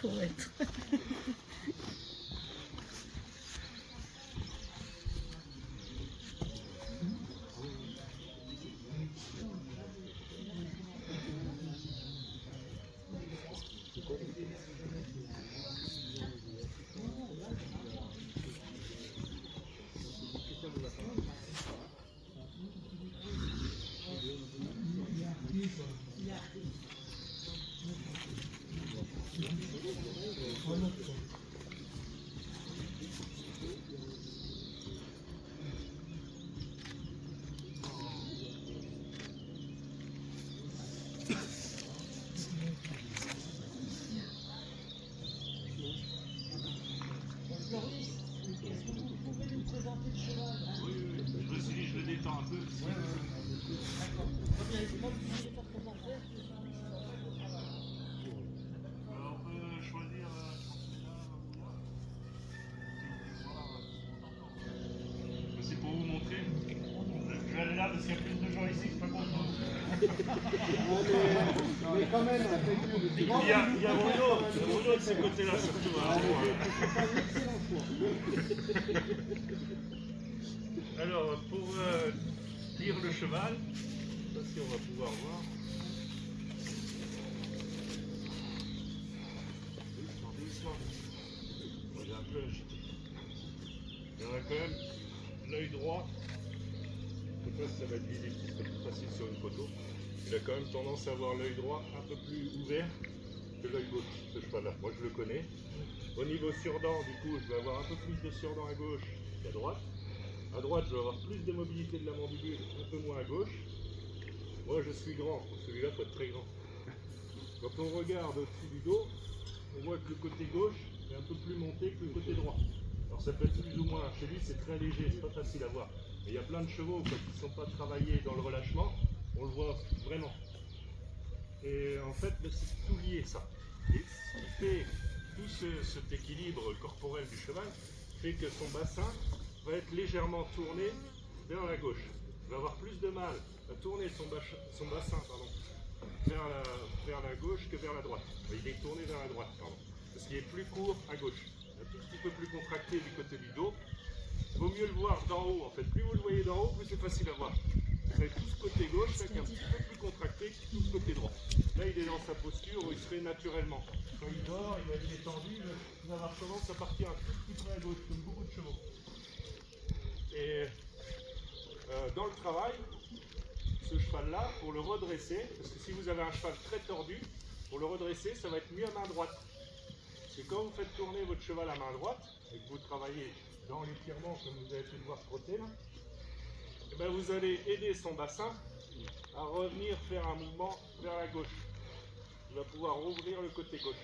faut être. Je me suis dit, je le détends un peu. Alors, on peut choisir. C'est pour vous montrer. Je vais aller là parce qu'il y a plus de gens ici, c'est pas content. Mais quand même, Il y a Bruno de ce côté-là surtout. Alors, pour lire le cheval, je sais pas si on va pouvoir voir. Doucement. J'ai un peu agité. Il y en a quand même l'œil droit. Je ne sais pas si ça va être visible, ce serait plus facile sur une photo. Il a quand même tendance à avoir l'œil droit un peu plus ouvert que l'œil gauche, ce cheval-là. Moi, je le connais. Au niveau sur-dent, du coup, je vais avoir un peu plus de sur-dent à gauche qu'à droite. À droite, je vais avoir plus de mobilité de la mandibule, un peu moins à gauche. Moi, je suis grand. Pour celui-là, il faut être très grand. Quand on regarde au-dessus du dos, on voit que le côté gauche est un peu plus monté que le côté droit. Alors ça peut être plus ou moins, chez lui c'est très léger, c'est pas facile à voir. Mais il y a plein de chevaux, quand ils ne sont pas travaillés dans le relâchement, on le voit vraiment. Et en fait, c'est tout lié ça. Et ce qui fait tout cet équilibre corporel du cheval, fait que son bassin va être légèrement tourné vers la gauche. Il va avoir plus de mal à tourner son bassin vers la gauche que vers la droite. Il est tourné vers la droite, pardon. Parce qu'il est plus court à gauche. Un tout petit peu plus contracté du côté du dos. Il vaut mieux le voir d'en haut en fait. Plus vous le voyez d'en haut, plus c'est facile à voir. Vous avez tout ce côté gauche là, qui est un petit peu plus contracté que tout ce côté droit. Là il est dans sa posture où il se fait naturellement. Quand il dort, il va être détendu, il va avoir tendance à partir un tout petit peu à gauche, comme beaucoup de chevaux. Et dans le travail, ce cheval-là, pour le redresser, parce que si vous avez un cheval très tordu, pour le redresser, ça va être mieux à main droite. Parce que quand vous faites tourner votre cheval à main droite, et que vous travaillez dans l'étirement, comme vous avez pu le voir trotter là, et bien vous allez aider son bassin à revenir faire un mouvement vers la gauche. Il va pouvoir ouvrir le côté gauche.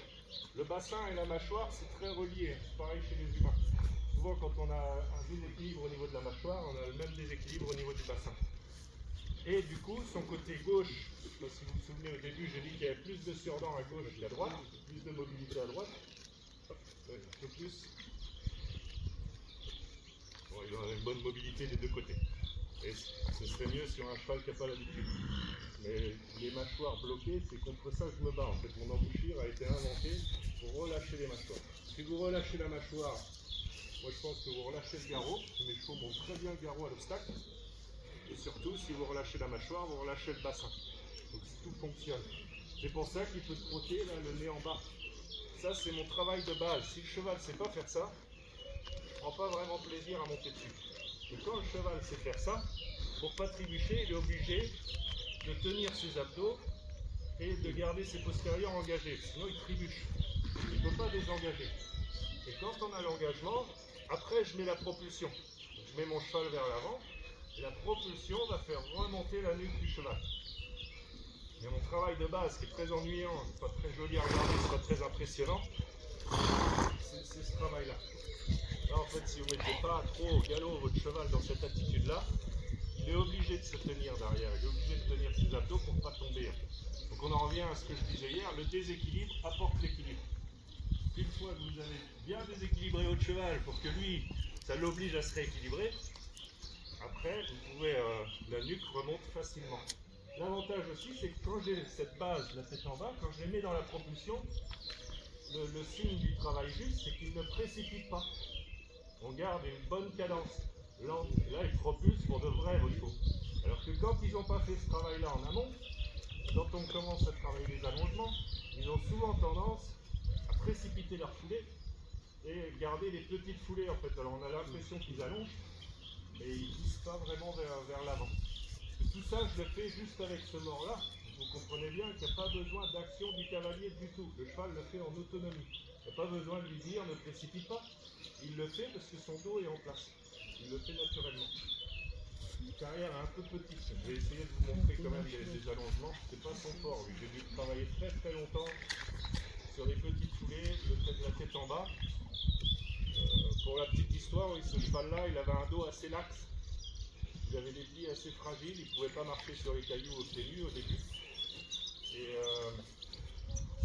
Le bassin et la mâchoire, c'est très relié, c'est pareil chez les humains. Souvent, quand on a un déséquilibre au niveau de la mâchoire, on a le même déséquilibre au niveau du bassin. Et du coup, son côté gauche, je ne sais pas si vous vous souvenez au début, j'ai dit qu'il y avait plus de sur-dent à gauche qu'à droite, plus de mobilité à droite. Un peu plus. Bon, il aura une bonne mobilité des deux côtés. Et ce serait mieux sur un cheval qui n'a pas l'habitude. Mais les mâchoires bloquées, c'est contre ça que je me bats. En fait, mon embouchure a été inventée pour relâcher les mâchoires. Si vous relâchez la mâchoire, moi je pense que vous relâchez le garrot, parce que mes chevaux montent très bien le garrot à l'obstacle. Et surtout, si vous relâchez la mâchoire, vous relâchez le bassin. Donc tout fonctionne. C'est pour ça qu'il peut trotter là, le nez en bas. Ça, c'est mon travail de base. Si le cheval ne sait pas faire ça, je ne prends pas vraiment plaisir à monter dessus. Et quand le cheval sait faire ça, pour ne pas trébucher, il est obligé de tenir ses abdos et de garder ses postérieurs engagés. Sinon, il trébuche. Il ne peut pas désengager. Et quand on a l'engagement, après, je mets la propulsion. Je mets mon cheval vers l'avant. Et la propulsion va faire remonter la nuque du cheval. Et mon travail de base, qui est très ennuyant, pas très joli à regarder, c'est pas très impressionnant, c'est ce travail-là. Là, en fait, si vous ne mettez pas trop au galop votre cheval dans cette attitude-là, il est obligé de se tenir derrière, il est obligé de tenir ses abdos pour ne pas tomber. Donc on en revient à ce que je disais hier, le déséquilibre apporte l'équilibre. Une fois que vous avez bien déséquilibré votre cheval pour que lui, ça l'oblige à se rééquilibrer, après, vous pouvez, la nuque remonte facilement. L'avantage aussi, c'est que quand j'ai cette base, la tête en bas, quand je les mets dans la propulsion, le signe du travail juste, c'est qu'il ne précipite pas. On garde une bonne cadence lente. Et là, ils propulsent pour de vrai votre chevaux. Alors que quand ils n'ont pas fait ce travail-là en amont, quand on commence à travailler les allongements, ils ont souvent tendance à précipiter leur foulée et garder les petites foulées en fait. Alors on a l'impression qu'ils allongent, mais ils ne poussent pas vraiment vers l'avant. Tout ça, je le fais juste avec ce mort-là. Vous comprenez bien qu'il n'y a pas besoin d'action du cavalier du tout. Le cheval le fait en autonomie. Il n'y a pas besoin de lui dire ne précipite pas. Il le fait parce que son dos est en place. Il le fait naturellement. La carrière est un peu petite. Je vais essayer de vous montrer quand même des allongements. C'est pas son fort. J'ai dû travailler très très longtemps sur les petites foulées, la tête en bas. Pour la petite histoire, oui, ce cheval-là, il avait un dos assez laxe. Il avait des pieds assez fragiles. Il ne pouvait pas marcher sur les cailloux au pieds nus au début. Et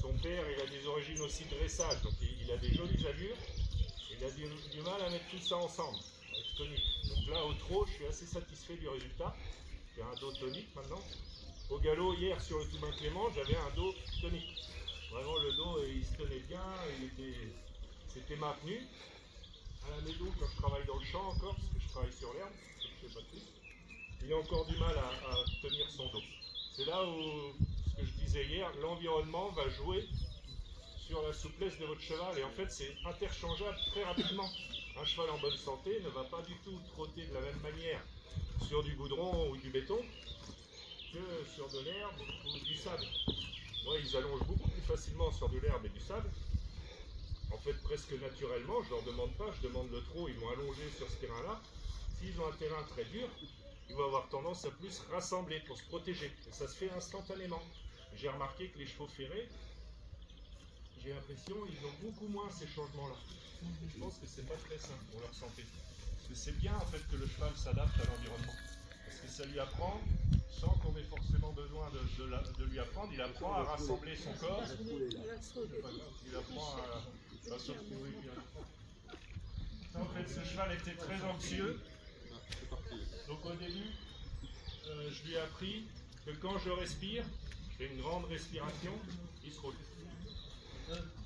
son père, il a des origines aussi de dressage. Donc il a des jolies allures. Il a du mal à mettre tout ça ensemble, avec tonique. Donc là, au trot, je suis assez satisfait du résultat. J'ai un dos tonique maintenant. Au galop, hier, sur le Toubin Clément, j'avais un dos tonique. Vraiment, le dos, il se tenait bien, c'était maintenu. À la maison, quand je travaille dans le champ encore, parce que je travaille sur l'herbe, je ne fais pas plus, il a encore du mal à tenir son dos. C'est là où, ce que je disais hier, l'environnement va jouer sur la souplesse de votre cheval, et en fait c'est interchangeable très rapidement. Un cheval en bonne santé ne va pas du tout trotter de la même manière sur du goudron ou du béton que sur de l'herbe ou du sable. Moi, ils allongent beaucoup plus facilement sur de l'herbe et du sable. En fait, presque naturellement, je ne leur demande pas, je demande le trot, ils vont allonger sur ce terrain-là. S'ils ont un terrain très dur, ils vont avoir tendance à plus rassembler pour se protéger. Et ça se fait instantanément. J'ai remarqué que les chevaux ferrés, j'ai l'impression qu'ils ont beaucoup moins ces changements-là. Je pense que c'est pas très simple pour leur santé. Parce que c'est bien en fait que le cheval s'adapte à l'environnement. Parce que ça lui apprend, sans qu'on ait forcément besoin de lui apprendre, il apprend à rassembler son corps. Il apprend à se retrouver bien. En fait, ce cheval était très anxieux. Donc au début, je lui ai appris que quand je respire, je fais une grande respiration, il se roule.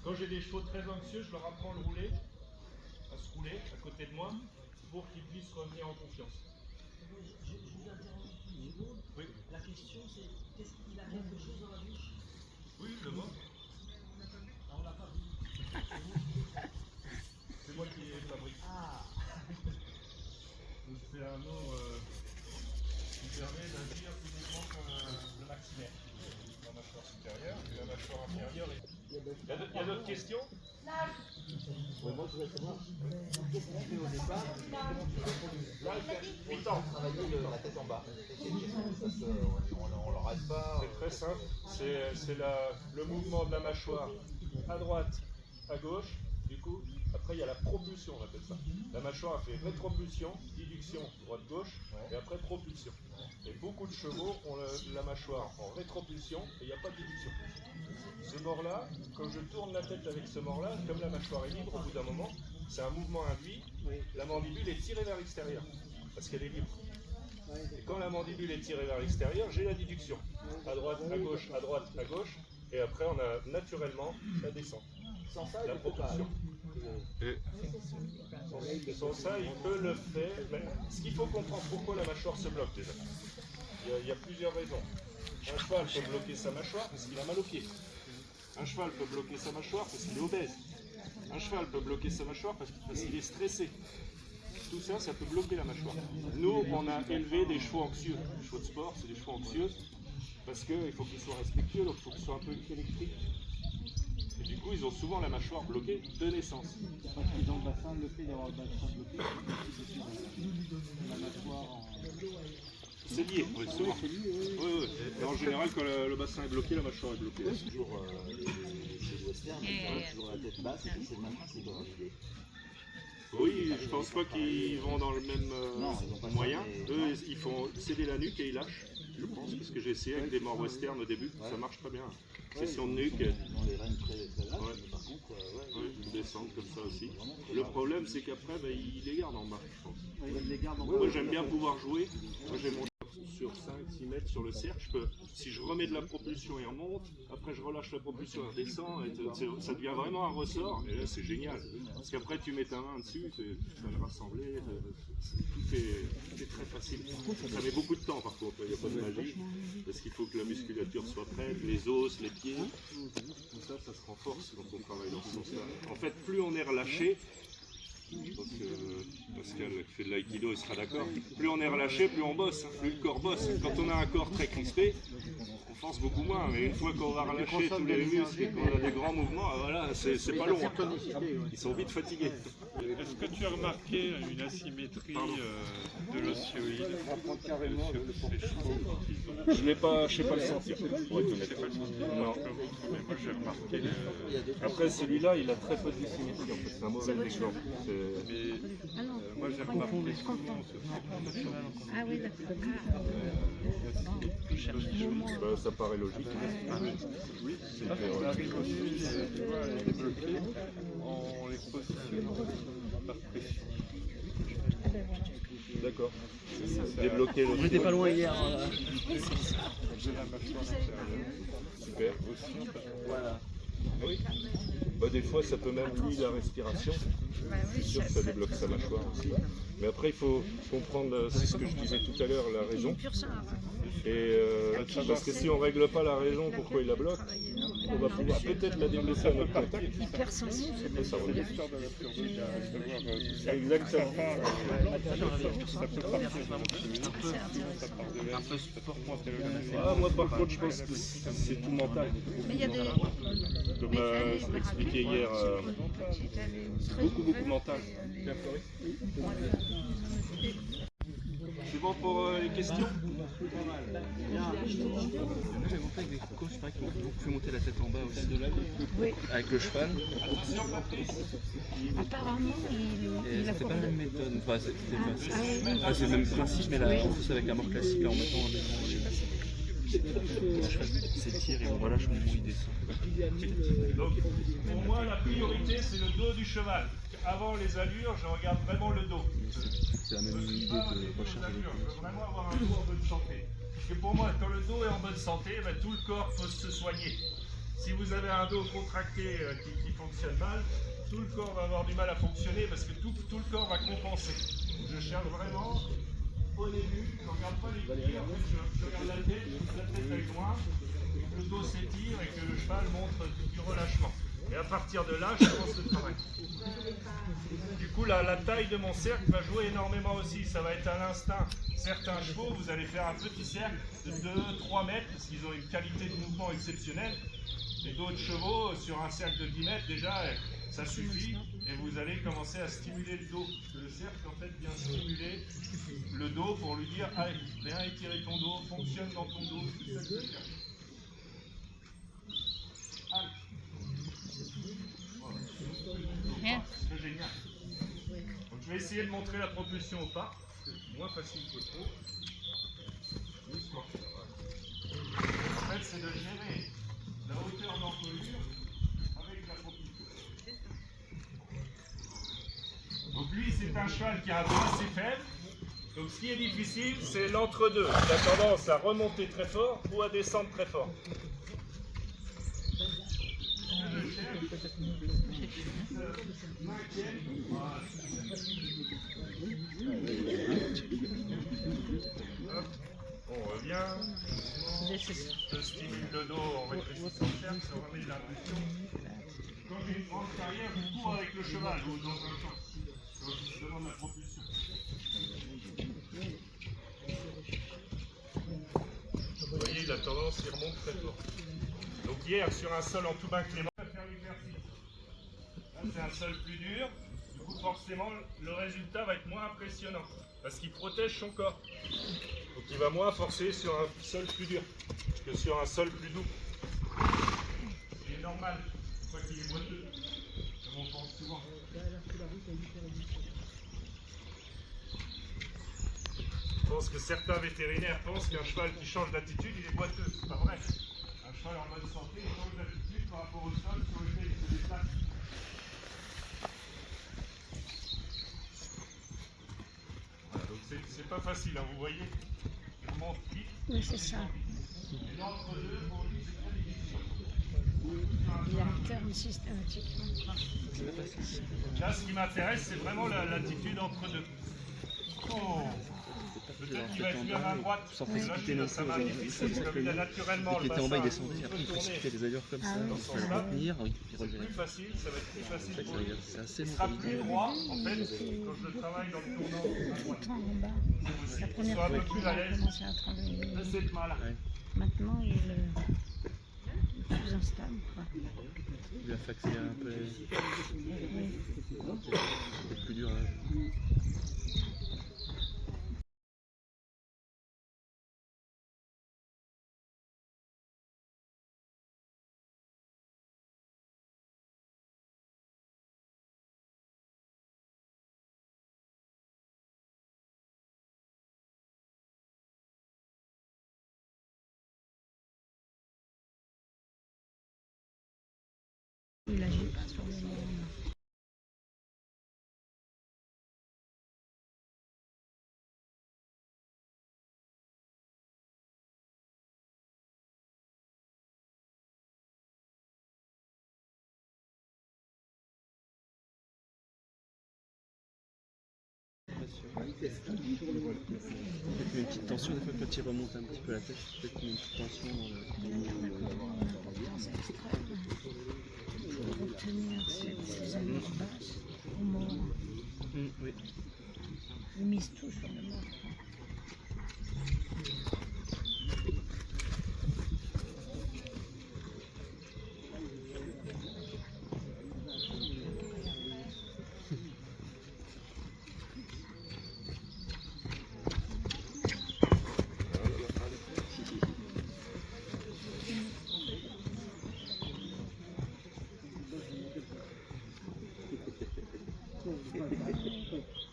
Quand j'ai des chevaux très anxieux, je leur apprends à se rouler à côté de moi, pour qu'ils puissent revenir en confiance. Oui. La question c'est, qu'est-ce qu'il a quelque chose dans la bouche? Oui, le mot. Ah, on l'a pas vu. C'est moi qui ai fabriqué. Ah. Donc c'est un mot qui permet d'agir uniquement sur le maxillaire. La mâchoire supérieure et la mâchoire inférieure. Il y a d'autres questions? Moi, je voudrais savoir qu'est-ce qu'il fait au départ. Là, 8 ans. Travailler la tête en bas. On leur reste pas. C'est très simple. C'est le mouvement de la mâchoire à droite, à gauche. Du coup, après il y a la propulsion, on appelle ça. La mâchoire fait rétropulsion, diduction, droite-gauche, et après propulsion. Et beaucoup de chevaux ont la mâchoire en rétropulsion et il n'y a pas de diduction. Ce mort-là, quand je tourne la tête avec ce mort-là, comme la mâchoire est libre, au bout d'un moment, c'est un mouvement induit, la mandibule est tirée vers l'extérieur, parce qu'elle est libre. Et quand la mandibule est tirée vers l'extérieur, j'ai la diduction. À droite, à gauche, à droite, à gauche, et après on a naturellement la descente. Sans ça, La propulsion. Sans ça, il peut le faire. Mais ce qu'il faut comprendre, pourquoi la mâchoire se bloque déjà. Il y a plusieurs raisons. Un cheval peut bloquer sa mâchoire parce qu'il a mal aux pieds. Un cheval peut bloquer sa mâchoire parce qu'il est obèse. Un cheval peut bloquer sa mâchoire parce qu'il est stressé. Tout ça, ça peut bloquer la mâchoire. Nous, on a élevé des chevaux anxieux. Les chevaux de sport, c'est des chevaux anxieux parce qu'il faut qu'ils soient respectueux, donc il faut qu'ils soient un peu électriques. Et du coup, ils ont souvent la mâchoire bloquée de naissance. Parce qu'ils ont le bassin, le fait d'avoir le bassin bloqué, la mâchoire en... C'est lié, oui, souvent. Oui. Et en général, quand le bassin est bloqué, la mâchoire est bloquée. toujours chez le western, toujours la tête basse, et c'est le même principe dans l'idée. Oui, je pense pas qu'ils vont dans le même moyen. Mais... Eux, ils font céder la nuque et ils lâchent, je pense, parce que j'ai essayé avec des morts western au début, ça marche très bien. Session de nuque. Dans les rênes très larges, mais par contre, ils descendent comme ça aussi. Le problème, c'est qu'après, ils les gardent en bas, je pense. Ils les gardent en bas. Moi, j'aime bien pouvoir jouer. Moi, j'ai mon sur 5-6 mètres sur le cercle, si je remets de la propulsion et on monte, après je relâche la propulsion, elle redescend, et ça devient vraiment un ressort, et là c'est génial. Parce qu'après tu mets ta main dessus, tu fais le rassembler, tout est très facile. Ça met beaucoup de temps par contre, il n'y a pas de magie, parce qu'il faut que la musculature soit prête, les os, les pieds, tout ça, ça se renforce quand on travaille dans ce sens-là. En fait, plus on est relâché, je pense que Pascal qui fait de l'aïkido il sera d'accord. Plus on est relâché, plus on bosse, plus le corps bosse. Quand on a un corps très crispé, on force beaucoup moins, mais une fois qu'on va relâcher tous les muscles et qu'on a des grands mouvements, voilà, c'est pas long. Ils sont vite fatigués. Est-ce que tu as remarqué une asymétrie de l'osioïde sur ces chevaux? Je ne sais pas le sentir, pour être honnête. Non. Mais moi j'ai remarqué Après celui-là, il a très peu de symétrie en fait, c'est un mauvais exemple. moi j'ai remarqué souvent sur ces chevaux. Ah oui, d'accord. Ça paraît logique. Oui, c'est On arrive aussi, tu vois, à les bloquer en les positionnant par pression. d'accord. Débloquer le. On n'était pas loin hier. De la mâchoire inférieure. Super. Voilà. Oui. Bah, des fois, ça peut même lier la respiration. C'est sûr que ça débloque sa mâchoire aussi. Mais après, il faut comprendre, c'est ce que je disais tout à l'heure, la raison. Et parce que si on ne règle pas la raison pourquoi il la bloque, on va pouvoir peut-être la débloquer à notre contact. Après, ça revient. L'histoire de la surdose, de savoir d'où ça Exactement. ça peut partir de l'osioïde, ça part de l'air, ça part moins Ah, moi, par contre, je pense que c'est tout mental. Mais il y a des... Comme expliqué hier, beaucoup mental. C'est bon pour les questions? On peut monter la tête en bas aussi. Oui. Avec le cheval. Apparemment, il a C'était pas la même méthode. Enfin, Ah, c'est le même principe, mais là, on fait ça avec la mort classique en mettant le cheval s'étire et on relâche au moment où il descend. Donc, pour moi, la priorité, c'est le dos du cheval. Avant les allures, je regarde vraiment le dos. C'est la même idée de recherche. Je veux vraiment avoir un dos en bonne santé. Parce que pour moi, quand le dos est en bonne santé, ben, tout le corps peut se soigner. Si vous avez un dos contracté qui fonctionne mal, tout le corps va avoir du mal à fonctionner parce que tout le corps va compenser. Je cherche vraiment au début, je ne regarde pas les pieds, en fait, je regarde la tête est loin, le dos s'étire et que le cheval montre du relâchement. Et à partir de là, je commence le travail. Du coup, la taille de mon cercle va jouer énormément aussi. Ça va être à l'instinct. Certains chevaux, vous allez faire un petit cercle de 2-3 mètres, parce qu'ils ont une qualité de mouvement exceptionnelle. Et d'autres chevaux, sur un cercle de 10 mètres, déjà, ça suffit. Et vous allez commencer à stimuler le dos. Parce que le cercle, en fait, vient stimuler le dos pour lui dire « Allez, viens étirer ton dos, fonctionne dans ton dos. » C'est ça que je veux dire. Allez. Bien. C'est génial. Donc je vais essayer de montrer la propulsion au pas. C'est moins facile que trop. Doucement. En fait, c'est de gérer la hauteur d'encolure avec la propulsion. Donc lui, c'est un cheval qui a un dos assez faible. Donc ce qui est difficile, c'est l'entre-deux. Il a tendance à remonter très fort ou à descendre très fort. On revient, je stimule le dos en rétrécissant le cercle, ça remet de l'impulsion. Quand j'ai une grande carrière, je cours avec le cheval ou dans un champ. Donc je demande la propulsion. Vous voyez, il a tendance, il remonte très fort. Donc hier, sur un sol en tout bain clément, on va faire l'exercice. Là, c'est un sol plus dur. Du coup, forcément, le résultat va être moins impressionnant. Parce qu'il protège son corps. Donc il va moins forcer sur un sol plus dur que sur un sol plus doux. C'est normal, une fois qu'il est boiteux, comme on pense souvent. Je pense que certains vétérinaires pensent qu'un cheval qui change d'attitude, il est boiteux. C'est pas vrai. Un cheval en bonne santé, il change d'attitude par rapport au sol sur lequel il se déplace. Voilà, donc c'est pas facile, hein, vous voyez. Je vous 40 litres. Oui, c'est ça. Et entre deux, pour lui, c'est très difficile. Il alterne systématiquement. Là, ce qui m'intéresse, c'est vraiment l'attitude entre deux. Oh. Peut-être qu'il va être mieux à main droite. Sans Là, précipiter je non suis dans plus. sa main difficile, comme il a naturellement Dès qu'il le était en bas, il bassin descendait. un Après, petit il peu tourné. précipitait des allures comme ça. Ah oui. Il fallait sens-là. retenir. Il C'est relevait. plus facile, ça va être plus facile C'est pour vrai lui. que c'est assez Il long. sera comme plus idée. droit, en fait, quand je le travaille dans le tournant à droite. Tout en bas. La Il première soit un fois peu plus qu'il à a l'aise commencé à travailler. de cette main-là. Maintenant, il est plus instable. Quoi. Il lui a faxé un peu. Oui. C'est plus dur. Il agit pas sur les normes. Peut-être une petite tension des fois quand il remonte un petit peu la tête. Peut-être une petite tension dans C'est extrême. Pour obtenir ces allures basses au mort. Oui. Il mise tout sur le mort.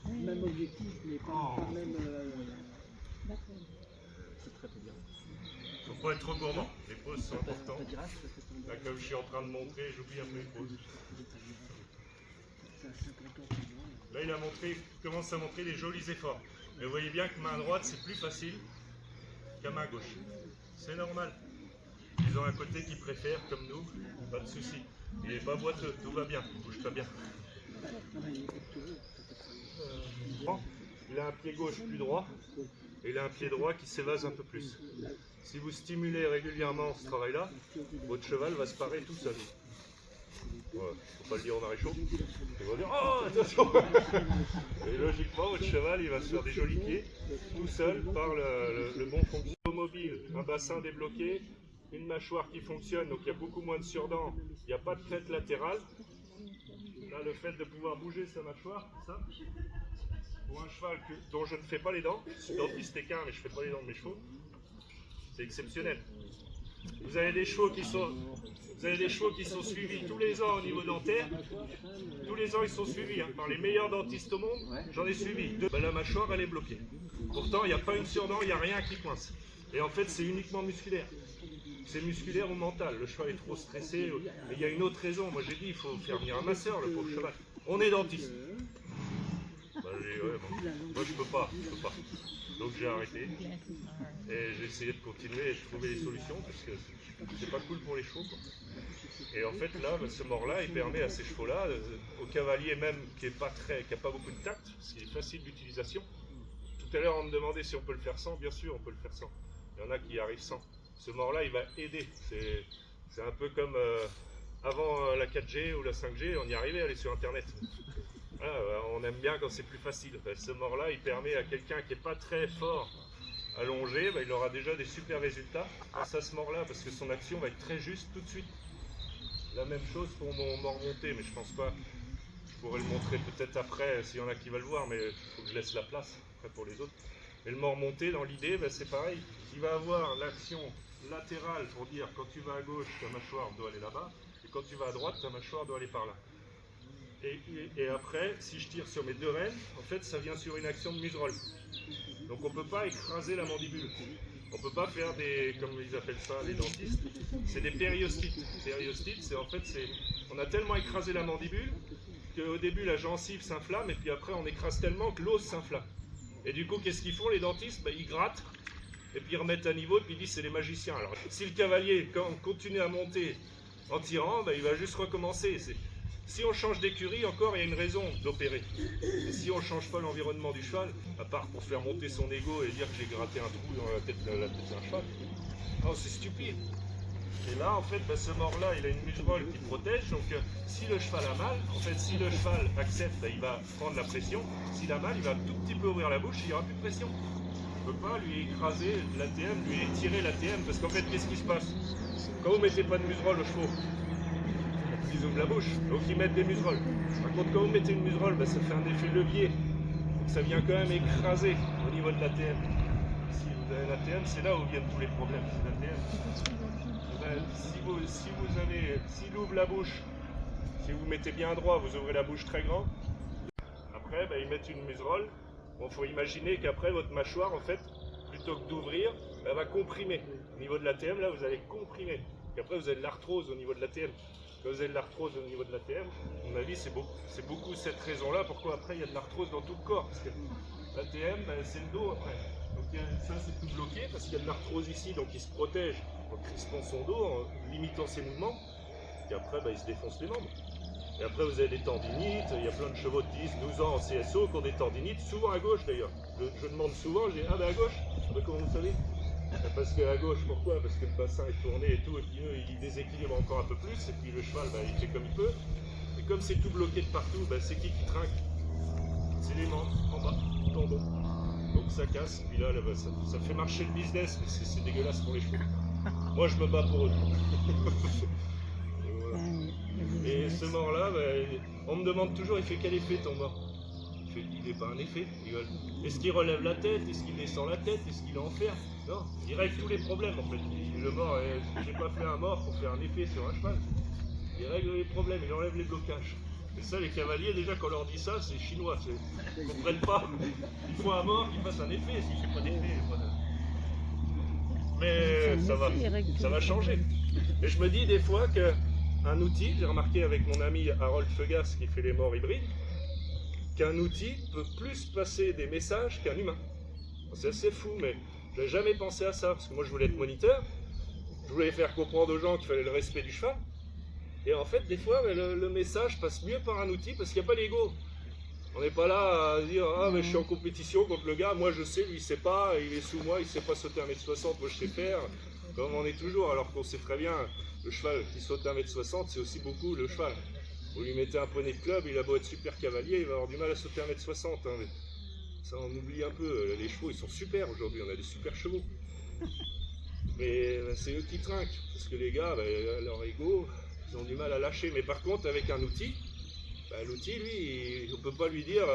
Même objectif, mais pas même. Il ne faut pas être trop gourmand. Les pauses sont importantes. Là, comme je suis en train de montrer, j'oublie un peu les pauses. Là, il commence à montrer des jolis efforts. Mais vous voyez bien que main droite, c'est plus facile qu'à main gauche. C'est normal. Ils ont un côté qu'ils préfèrent, comme nous, pas de souci. Il n'est pas boiteux, tout va bien, il bouge pas bien. Il a un pied gauche plus droit et il a un pied droit qui s'évase un peu plus. Si vous stimulez régulièrement ce travail-là, votre cheval va se parer tout seul. Ouais, faut pas le dire en arrêt chaud. Il va dire oh attention. Et logiquement, votre cheval il va se faire des jolis pieds tout seul par le bon fonctionnement mobile, un bassin débloqué, une mâchoire qui fonctionne, donc il y a beaucoup moins de surdents, il n'y a pas de crête latérale. Là, le fait de pouvoir bouger sa mâchoire, ça, pour un cheval dont je ne fais pas les dents, je suis dentiste équin mais je ne fais pas les dents de mes chevaux, c'est exceptionnel. Vous avez des chevaux qui sont suivis tous les ans au niveau dentaire. Tous les ans ils sont suivis par les meilleurs dentistes au monde. J'en ai suivi deux. Ben, la mâchoire elle est bloquée. Pourtant il n'y a pas une surdent, il n'y a rien qui coince. Et en fait c'est uniquement musculaire. C'est musculaire ou mental. Le cheval est trop stressé. Mais il y a une autre raison. Moi j'ai dit il faut faire venir un masseur le pauvre cheval. On est dentiste. Ben, moi je peux pas. Donc j'ai arrêté. Et j'ai essayé de continuer et de trouver des solutions parce que c'est pas cool pour les chevaux. Quoi. Et en fait là, ce mort-là, il permet à ces chevaux-là, au cavalier même qui n'a pas beaucoup de tact, parce qu'il est facile d'utilisation. Tout à l'heure on me demandait si on peut le faire sans, bien sûr on peut le faire sans. Il y en a qui y arrivent sans. Ce mort-là il va aider. C'est un peu comme avant la 4G ou la 5G, on y arrivait à aller sur internet. Voilà, on aime bien quand c'est plus facile. Ce mort-là il permet à quelqu'un qui n'est pas très fort allongé, il aura déjà des super résultats grâce à ce mort-là, parce que son action va être très juste tout de suite. La même chose pour mon mort monté, mais je pense pas. Je pourrais le montrer peut-être après, s'il y en a qui veulent le voir, mais il faut que je laisse la place après pour les autres. Mais le mort monté, dans l'idée, c'est pareil. Il va avoir l'action latérale pour dire quand tu vas à gauche, ta mâchoire doit aller là-bas, et quand tu vas à droite, ta mâchoire doit aller par là. Et après, si je tire sur mes deux rênes, en fait, ça vient sur une action de museroll. Donc on ne peut pas écraser la mandibule. On ne peut pas faire des, comme ils appellent ça, les dentistes, c'est des périostites. Périostites, c'est en fait, on a tellement écrasé la mandibule qu'au début la gencive s'inflamme et puis après on écrase tellement que l'os s'inflamme. Et du coup, qu'est-ce qu'ils font les dentistes? Ils grattent et puis ils remettent à niveau, et puis ils disent c'est les magiciens. Alors si le cavalier continue à monter en tirant, ben, il va juste recommencer. Si on change d'écurie, encore, il y a une raison d'opérer. Et si on ne change pas l'environnement du cheval, à part pour faire monter son ego et dire que j'ai gratté un trou dans la tête d'un cheval, non, c'est stupide. Et là, en fait, ben, ce mort-là, il a une muserolle qui le protège. Donc, si le cheval a mal, en fait, si le cheval accepte, ben, il va prendre la pression. S'il a mal, il va un tout petit peu ouvrir la bouche, il n'y aura plus de pression. On ne peut pas lui écraser l'ATM, lui étirer l'ATM, parce qu'en fait, qu'est-ce qui se passe? Quand vous ne mettez pas de muserolle aux chevaux, ils ouvrent la bouche, donc ils mettent des muserolles. Par contre, quand vous mettez une muserolle, ben, ça fait un effet levier. Donc ça vient quand même écraser au niveau de l'ATM. Si vous avez l'ATM, c'est là où viennent tous les problèmes. S'il ouvre la bouche, si vous mettez bien droit, vous ouvrez la bouche très grande. Après, ben, ils mettent une muserolle. Bon, faut imaginer qu'après, votre mâchoire, en fait, plutôt que d'ouvrir, elle va comprimer. Au niveau de l'ATM, là, vous allez comprimer. Et après, vous avez de l'arthrose au niveau de l'ATM. Quand vous avez de l'arthrose au niveau de l'ATM, à mon avis, c'est beaucoup cette raison-là. Pourquoi après, il y a de l'arthrose dans tout le corps. Parce que l'ATM, ben, c'est le dos après. Donc ça, c'est tout bloqué parce qu'il y a de l'arthrose ici. Donc il se protège en crispant son dos, en limitant ses mouvements. Et après, ben, il se défonce les membres. Et après, vous avez des tendinites. Il y a plein de chevaux de 10, 12 ans en CSO qui ont des tendinites, souvent à gauche d'ailleurs. Je demande souvent, je dis, ah ben à gauche, ben, comment vous savez? Parce qu'à gauche, pourquoi? Parce que le bassin est tourné et tout, et puis eux, ils déséquilibrent encore un peu plus, et puis le cheval, bah, il fait comme il peut. Et comme c'est tout bloqué de partout, bah, c'est qui trinque? C'est les membres, en bas, tendons. Donc ça casse, et puis là, bah, ça fait marcher le business, mais c'est dégueulasse pour les chevaux. Moi, je me bats pour eux. Et, voilà. Et ce mort-là, bah, on me demande toujours, il fait quel effet ton mort? Il n'est pas un effet. Est-ce qu'il relève la tête? Est-ce qu'il descend la tête? Est-ce qu'il enferme? Non, il règle tous les problèmes en fait. Le mort, j'ai pas fait un mort pour faire un effet sur un cheval. Il règle les problèmes, il enlève les blocages. Et ça, les cavaliers, déjà, quand on leur dit ça, c'est chinois. Ils ne comprennent pas. Il faut un mort qui fasse un effet. S'il ne fait pas d'effet, mais ça va changer. Et je me dis des fois qu'un outil, j'ai remarqué avec mon ami Harold Feugas qui fait les morts hybrides, qu'un outil peut plus passer des messages qu'un humain. C'est assez fou, mais je n'avais jamais pensé à ça, parce que moi je voulais être moniteur, je voulais faire comprendre aux gens qu'il fallait le respect du cheval, et en fait des fois le message passe mieux par un outil, parce qu'il n'y a pas l'ego. On n'est pas là à dire « Ah mais je suis en compétition contre le gars, moi je sais, lui il ne sait pas, il est sous moi, il ne sait pas sauter 1m60, moi je sais faire », comme on est toujours, alors qu'on sait très bien, le cheval qui saute 1m60, c'est aussi beaucoup le cheval. Vous lui mettez un poney de club, il a beau être super cavalier, il va avoir du mal à sauter 1m60. Hein, mais ça, on oublie un peu. Les chevaux, ils sont super aujourd'hui, on a des super chevaux. Mais c'est eux qui trinquent, parce que les gars, leur ego, ils ont du mal à lâcher. Mais par contre, avec un outil, l'outil, lui, on ne peut pas lui dire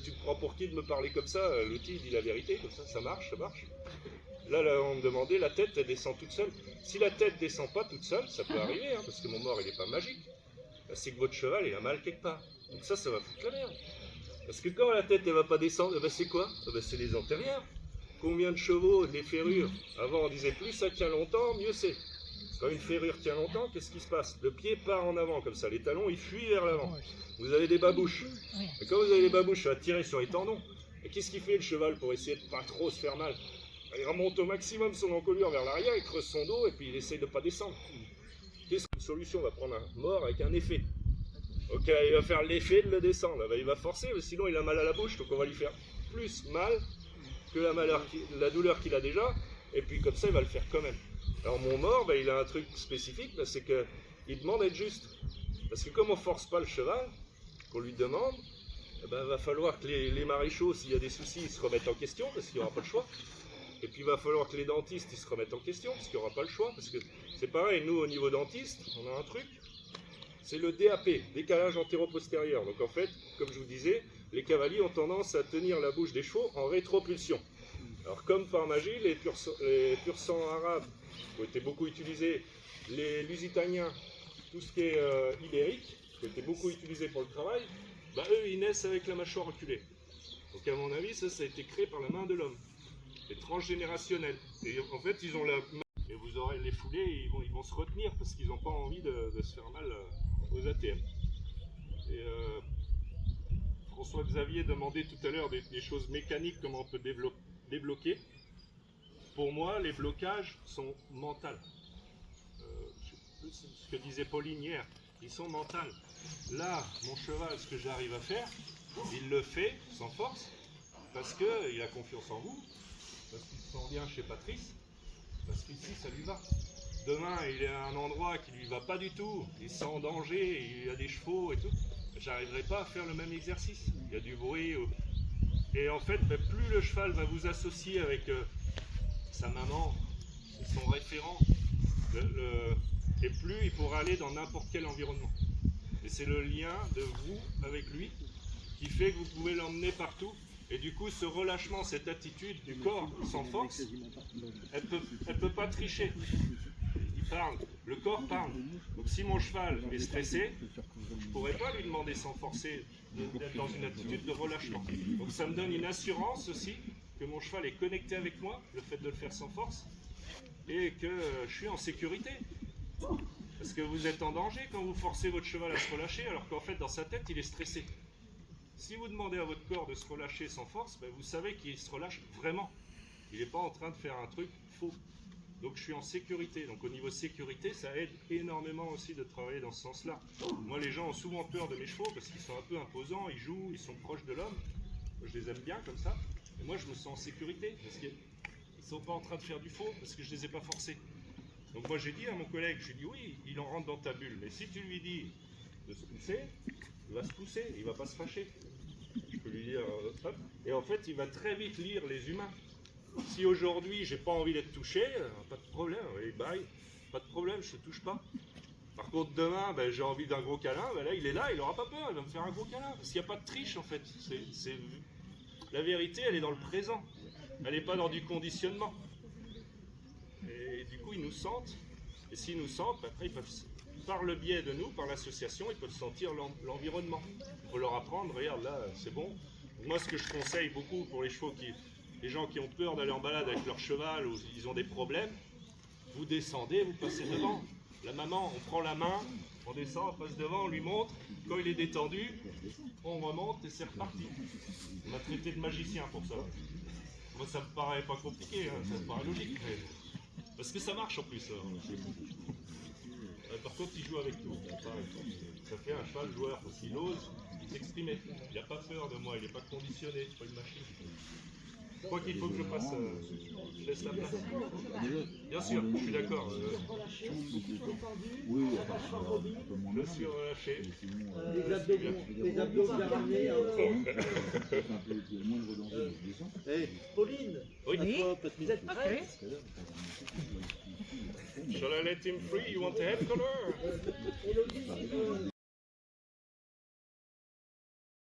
tu te prends pour qui de me parler comme ça? L'outil, il dit la vérité, comme ça marche, ça marche. Là, on me demandait, la tête, elle descend toute seule. Si la tête ne descend pas toute seule, ça peut arriver, hein, parce que mon mort, il n'est pas magique. C'est que votre cheval il a mal quelque part. Donc ça va foutre la merde. Parce que quand la tête elle va pas descendre, c'est quoi? C'est les antérieurs. Combien de chevaux, des ferrures? Avant on disait plus ça tient longtemps, mieux c'est. Quand une ferrure tient longtemps, qu'est-ce qui se passe? Le pied part en avant comme ça, les talons ils fuient vers l'avant. Vous avez des babouches. Et quand vous avez les babouches, ça va tirer sur les tendons. Et qu'est-ce qu'il fait le cheval pour essayer de pas trop se faire mal? Il remonte au maximum son encolure vers l'arrière, il creuse son dos et puis il essaye de pas descendre. Qu'est-ce qu'une solution? On va prendre un mort avec un effet. Ok, il va faire l'effet de le descendre. Il va forcer, mais sinon il a mal à la bouche, donc on va lui faire plus mal que la douleur qu'il a déjà, et puis comme ça il va le faire quand même. Alors mon mort, il a un truc spécifique, c'est qu'il demande à être juste. Parce que comme on ne force pas le cheval, qu'on lui demande, il va falloir que les maréchaux, s'il y a des soucis, ils se remettent en question, parce qu'il n'y aura pas le choix. Et puis il va falloir que les dentistes ils se remettent en question, parce qu'il n'y aura pas le choix. Parce que c'est pareil, nous au niveau dentiste, on a un truc, c'est le DAP, décalage antéro-postérieur. Donc en fait, comme je vous disais, les cavaliers ont tendance à tenir la bouche des chevaux en rétropulsion. Alors comme par magie, les pur sang arabes qui ont été beaucoup utilisés, les lusitaniens, tout ce qui est ibérique, qui ont été beaucoup utilisés pour le travail, eux ils naissent avec la mâchoire reculée. Donc à mon avis, ça a été créé par la main de l'homme. C'est transgénérationnel. Et en fait, ils ont la main. Et vous aurez les foulées, ils vont se retenir parce qu'ils n'ont pas envie de se faire mal aux ATM. Et François Xavier demandait tout à l'heure des choses mécaniques, comment on peut débloquer. pour moi, les blocages sont mentaux. Je sais plus ce que disait Pauline hier, ils sont mentaux. Là, mon cheval, ce que j'arrive à faire, il le fait sans force, parce qu'il a confiance en vous, parce qu'il se sent bien chez Patrice, parce qu'ici, ça lui va. Demain, il est à un endroit qui lui va pas du tout, il se sent en danger, il a des chevaux et tout, j'arriverai pas à faire le même exercice. Il y a du bruit. Et en fait, plus le cheval va vous associer avec sa maman, son référent, et plus il pourra aller dans n'importe quel environnement. Et c'est le lien de vous avec lui qui fait que vous pouvez l'emmener partout. Et du coup, ce relâchement, cette attitude du corps sans force, elle peut pas tricher. Il parle, le corps parle. Donc si mon cheval est stressé, je ne pourrais pas lui demander sans forcer d'être dans une attitude de relâchement. Donc ça me donne une assurance aussi que mon cheval est connecté avec moi, le fait de le faire sans force, et que je suis en sécurité. Parce que vous êtes en danger quand vous forcez votre cheval à se relâcher, alors qu'en fait dans sa tête il est stressé. Si vous demandez à votre corps de se relâcher sans force, vous savez qu'il se relâche vraiment. Il n'est pas en train de faire un truc faux. Donc je suis en sécurité. Donc au niveau sécurité, ça aide énormément aussi de travailler dans ce sens-là. Moi, les gens ont souvent peur de mes chevaux parce qu'ils sont un peu imposants, ils jouent, ils sont proches de l'homme. Je les aime bien comme ça. Et moi, je me sens en sécurité parce qu'ils ne sont pas en train de faire du faux parce que je ne les ai pas forcés. Donc moi, j'ai dit à mon collègue, je lui ai dit oui, il en rentre dans ta bulle. Mais si tu lui dis de se pousser, il va se pousser, il ne va pas se fâcher. Je peux lui dire hop. Et en fait, il va très vite lire les humains. Si aujourd'hui j'ai pas envie d'être touché, pas de problème, allez, bye, pas de problème, je te touche pas. Par contre demain, j'ai envie d'un gros câlin, là il est là, il n'aura pas peur, il va me faire un gros câlin, parce qu'il n'y a pas de triche en fait. La vérité, elle est dans le présent, elle n'est pas dans du conditionnement. Et du coup ils nous sentent, et s'ils nous sentent, après ils peuvent, par le biais de nous, par l'association, ils peuvent sentir l'environnement. Il faut leur apprendre, regarde là, c'est bon. Moi ce que je conseille beaucoup pour les chevaux les gens qui ont peur d'aller en balade avec leur cheval ou ils ont des problèmes, vous descendez, vous passez devant. La maman, on prend la main, on descend, on passe devant, on lui montre. Quand il est détendu, on remonte et c'est reparti. On m'a traité de magicien pour ça. Moi, ça me paraît pas compliqué, ça me paraît logique. Parce que ça marche en plus. Par contre, il joue avec tout. Ça fait un cheval joueur parce qu'il ose s'exprimer. Il n'a pas peur de moi, il n'est pas conditionné, c'est pas une machine. Quoi qu'il faut que je passe, je laisse la place. Bien sûr, je suis d'accord. Oui, un peu moins. Je suis relâché. Les abdos bien ramenés. C'est un peu moins de danger. Pauline, Oui. vous êtes prête? Shall I let him free? You want a head color? Élodie,